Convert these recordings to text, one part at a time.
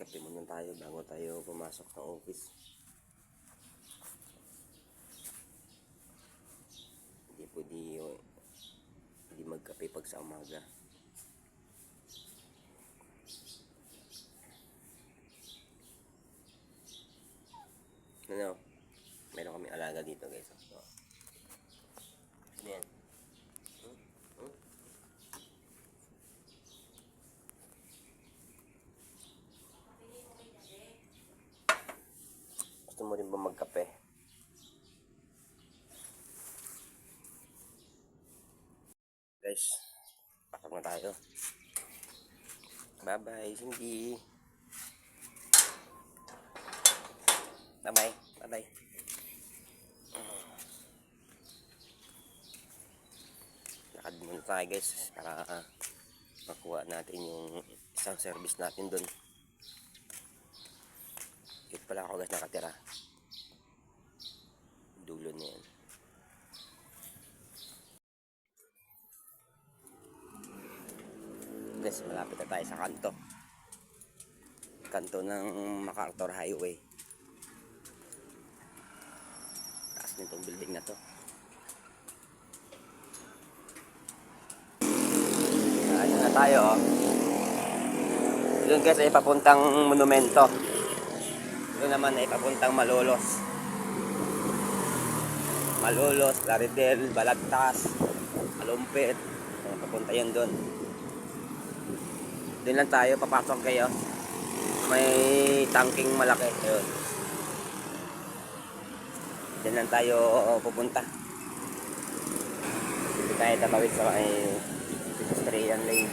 Kape muna tayo bago tayo pumasok ng office. Hindi magkape pag sa umaga. Ano? Meron kami alaga dito, guys. So, ano yan? Gusto mo rin ba magkape? Guys, pasok na tayo. Bye-bye, Cindy. Bye-bye. Bye-bye. Lakad muna tayo, guys, para makuha natin yung isang service natin dun. Dito pala ako, guys, nakatira. Dulo na yan. Guys, malapit na tayo sa kanto ng MacArthur Highway. Taas nitong building na to. Ayan na tayo, oh. Yun, guys, ay papuntang monumento. Yun naman ay papuntang Malolos, Laridel, Balagtas, Malumpit. Papunta yan doon. Doon lang tayo, papasok kayo. May tangking malaki. Ayun. Doon lang tayo pupunta. Hindi tayo tatawid sa pedestrian lane.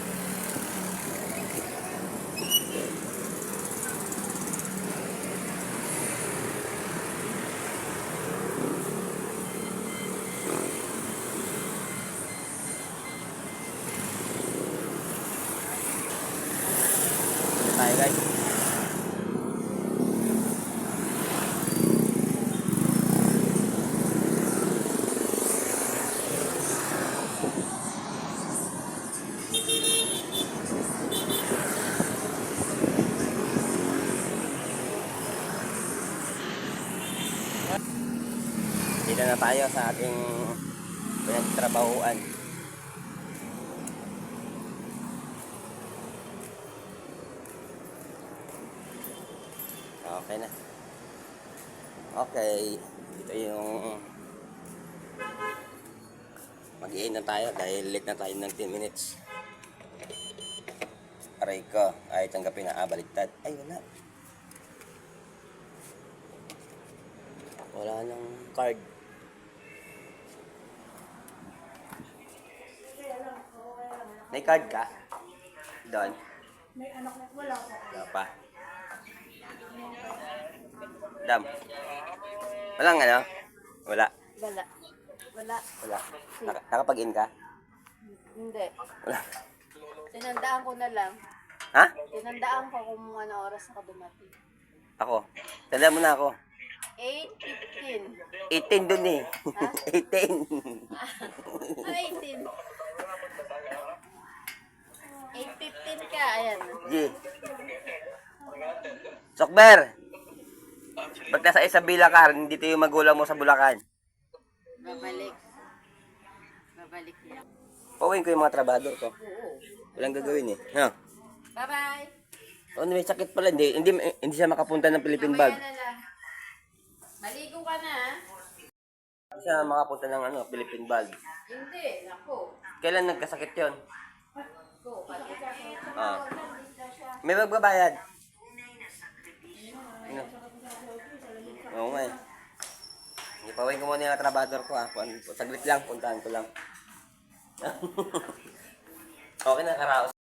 Tayo, guys. Dito na tayo sa ating pinagtrabahuan. Okay na. Okay. Ito yung mag-i-end na tayo dahil late na tayo ng 10 minutes. Aray ko. Ay, tanggapin na. Baliktad. Ay, wala. Wala nang card. May card ka? Doon? May anak na wala ko. Wala pa. Dam. Walang ano? Wala. Wala. Wala. Wala. Nakapag-in ka? Hindi. Wala. Tinandaan ko na lang. Ha? Tinandaan ko kung ano oras ako dumating. Ako. Tanda mo na ako. 8:15. 18 dun eh. Ha? 18. 18. 8:15 ka. Ayan. G. Sokber. Ba't nasa Isabela ka? Dito yung magulang mo sa Bulacan. Babalik. Babalik yan. Pauwiin ko yung mga trabador ko. Oo. Walang gagawin eh. Ha? Bye-bye. Oh, may sakit pala. Hindi siya makapunta ng Philippine Bag. Mamaya na lang. Maligo ka na, ha? Hindi siya makapunta ng Philippine Bag. Hindi. Nako. Kailan nagkasakit yon? Ko. Ah. May magbabayad. Ano? Oo nga eh. Hindi, pauwiin ko muna yung trabador ko, ha. Saglit lang, puntahan ko lang. Okay na, karaos.